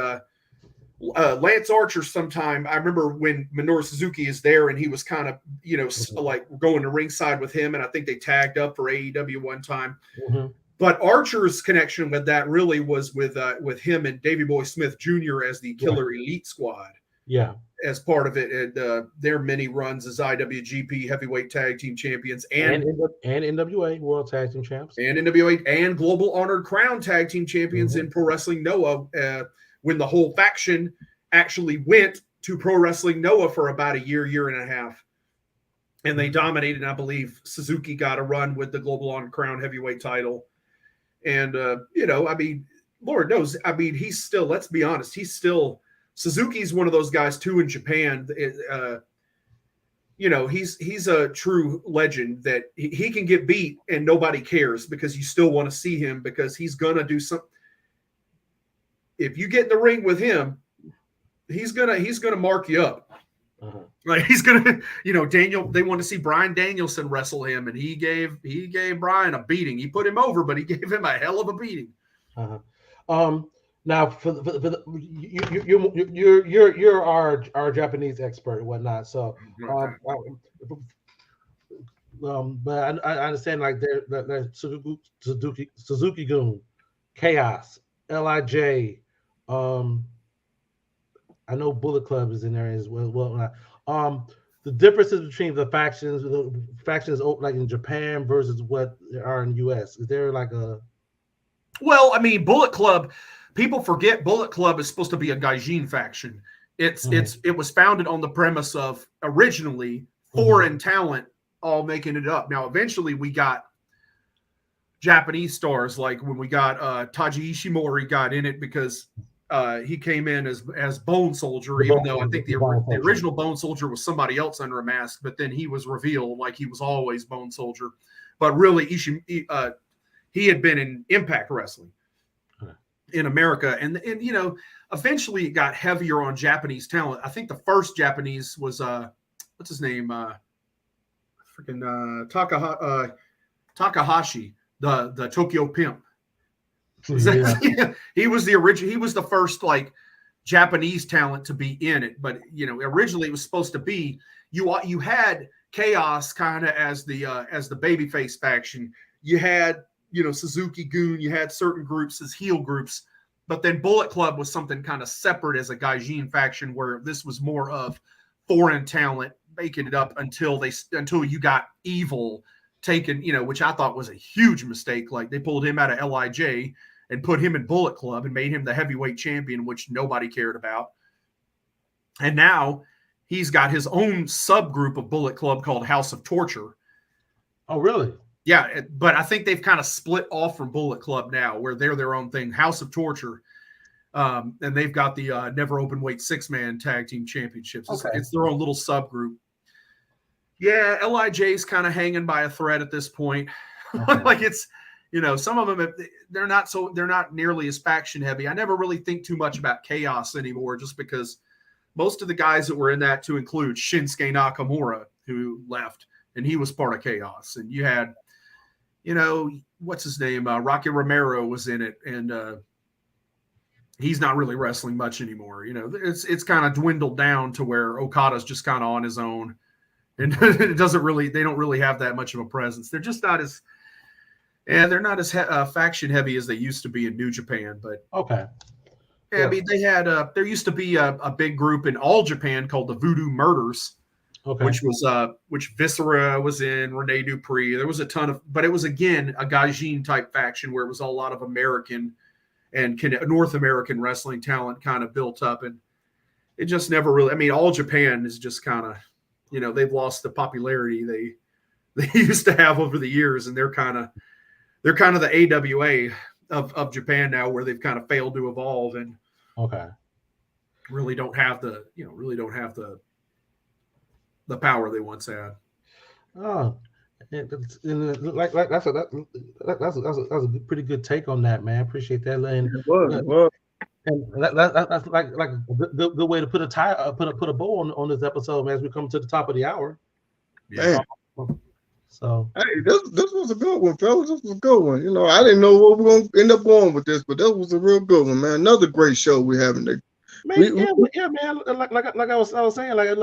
Lance Archer sometime. I remember when Minoru Suzuki is there, and he was kind of, like going to ringside with him, and I think they tagged up for AEW one time. Mm-hmm. But Archer's connection with that really was with him and Davey Boy Smith Jr. as the Killer Elite Squad. Yeah. As part of it, and their many runs as IWGP Heavyweight Tag Team Champions and NWA World Tag Team Champs, and NWA and Global Honored Crown Tag Team Champions in Pro Wrestling Noah. When the whole faction actually went to Pro Wrestling Noah for about a year and a half. And they dominated, and I believe Suzuki got a run with the Global Honored Crown Heavyweight title. And, Lord knows, he's still, let's be honest, Suzuki's one of those guys too in Japan. He's a true legend that he can get beat and nobody cares because you still want to see him because he's going to do something. if you get in the ring with him, he's gonna mark you up. Like he's gonna, Daniel. They want to see Bryan Danielson wrestle him, and he gave Bryan a beating. He put him over, but he gave him a hell of a beating. Now you're our Japanese expert and whatnot. So, but I understand like they're Suzuki-gun, Chaos, Lij. I know Bullet Club is in there as well. The differences between the factions like in Japan versus what there are in the U.S. Is there like a? Well, I mean, Bullet Club. People forget Bullet Club is supposed to be a Gaijin faction. It was founded on the premise of originally foreign talent all making it up. Now, eventually, we got Japanese stars, like when we got Taiji Ishimori got in it because he came in as Bone Soldier, even though I think the original Bone Soldier was somebody else under a mask, but then he was revealed like he was always Bone Soldier. But really, he had been in Impact Wrestling in America. And eventually it got heavier on Japanese talent. I think the first Japanese was, what's his name? Takahashi, the Tokyo Pimp. Yeah. He was the original. He was the first like Japanese talent to be in it. But originally it was supposed to be you had Chaos kind of as the babyface faction. You had Suzuki-gun. You had certain groups as heel groups, but then Bullet Club was something kind of separate as a Gaijin faction, where this was more of foreign talent making it up until you got Evil taken, which I thought was a huge mistake. Like they pulled him out of Lij and put him in Bullet Club and made him the heavyweight champion, which nobody cared about. And now he's got his own subgroup of Bullet Club called House of Torture. Oh, really? Yeah, but I think they've kind of split off from Bullet Club now, where they're their own thing, House of Torture. And they've got the Never Open Weight 6-man tag team championships. It's their own little subgroup. Yeah, Lij's kind of hanging by a thread at this point. Like it's, some of them, they're not nearly as faction heavy. I never really think too much about Chaos anymore, just because most of the guys that were in that, to include Shinsuke Nakamura, who left, and he was part of Chaos. And you had, what's his name? Rocky Romero was in it, and he's not really wrestling much anymore. It's kind of dwindled down to where Okada's just kind of on his own, and they don't really have that much of a presence. They're just not as, they're not as faction heavy as they used to be in New Japan. But yeah. I mean, they had there used to be a big group in All Japan called the Voodoo Murders. Which Viscera was in, Rene Dupree. There was a ton of, but it was again a Gaijin type faction where it was a lot of American and North American wrestling talent kind of built up, and it just never really. I mean, All Japan is just kind of, they've lost the popularity they used to have over the years, and they're kind of the AWA of Japan now, where they've kind of failed to evolve and really don't have the power they once had. Oh, that's a pretty good take on that, man. Appreciate that. And it was. And that's like a good way to put a bow on this episode, man, as we come to the top of the hour. Yeah. So hey, this was a good one, fellas. This was a good one. I didn't know what we're gonna end up going with this, but that was a real good one, man. Another great show we're having there. Man, man. Like I was saying, there are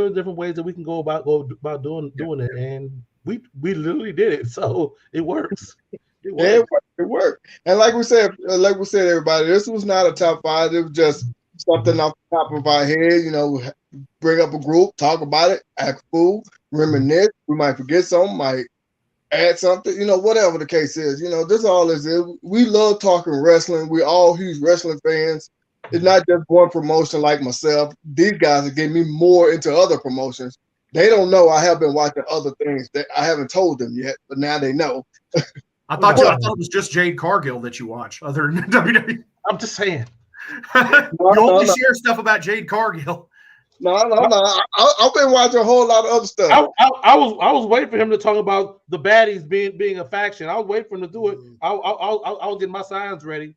different ways that we can go about doing it, and we literally did it, so it works. It worked. And like we said, everybody, this was not a top 5. It was just something off the top of our head. Bring up a group, talk about it, act fool, reminisce. We might forget something, might add something, whatever the case is. This all is it. We love talking wrestling. We're all huge wrestling fans. It's not just one promotion like myself. These guys are getting me more into other promotions. They don't know I have been watching other things that I haven't told them yet, but now they know. I thought it was just Jade Cargill that you watch, other than WWE. I'm just saying. You only share stuff about Jade Cargill. No. I've been watching a whole lot of other stuff. I was waiting for him to talk about the baddies being a faction. I was waiting for him to do it. I was getting my signs ready.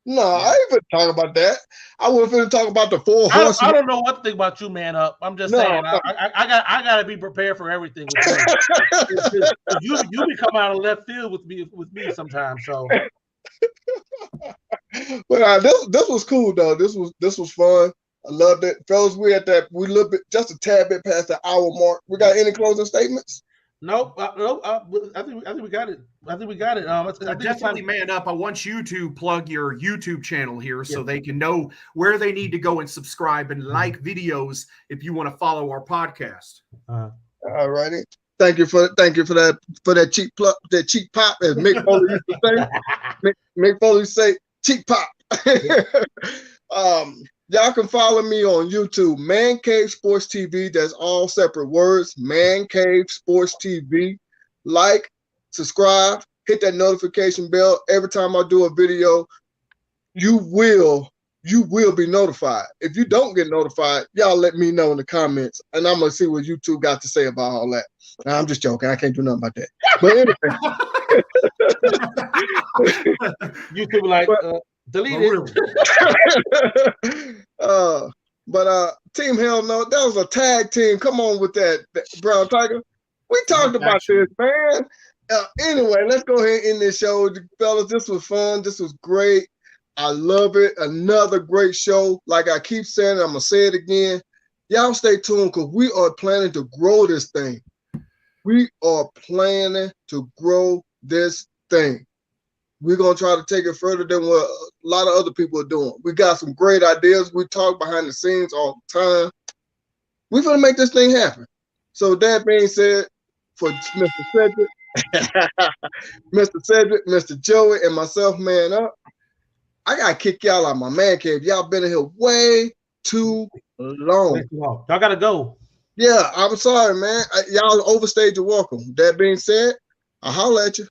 No, I ain't gonna talk about that. I wasn't gonna talk about the 4 horsemen. I don't know what to think about you, man up. I'm just saying, I gotta be prepared for everything with you. you be coming out of left field with me sometimes. So, but this was cool though. This was fun. I loved it, fellas. We a little bit, just a tad bit past the hour mark. We got any closing statements? Nope. I think we got it. I think we got it. I think definitely, man up. I want you to plug your YouTube channel here so they can know where they need to go and subscribe and like videos if you want to follow our podcast. All righty. Thank you for that cheap plug, that cheap pop, as Mick Foley used to say. Mick Foley say cheap pop. Y'all can follow me on YouTube, Man Cave Sports TV. That's all separate words. Man Cave Sports TV. Like, subscribe, hit that notification bell. Every time I do a video, you will be notified. If you don't get notified, y'all let me know in the comments, and I'm gonna see what YouTube got to say about all that. Now, I'm just joking. I can't do nothing about that. But anyway, YouTube like. Delete it. Team Hell No, that was a tag team. Come on with that Brown Tiger. We talked about this, man. Anyway, let's go ahead and end this show, fellas. This was fun. This was great. I love it. Another great show. Like I keep saying, I'm gonna say it again. Y'all stay tuned because we are planning to grow this thing. We are planning to grow this thing. We're going to try to take it further than what a lot of other people are doing. We got some great ideas. We talk behind the scenes all the time. We're going to make this thing happen. So that being said, for Mr. Cedric, Mr. Joey, and myself, man up, I got to kick y'all out of my man cave. Y'all been in here way too long. Y'all got to go. Yeah, I'm sorry, man. Y'all overstayed your welcome. That being said, I'll holler at you.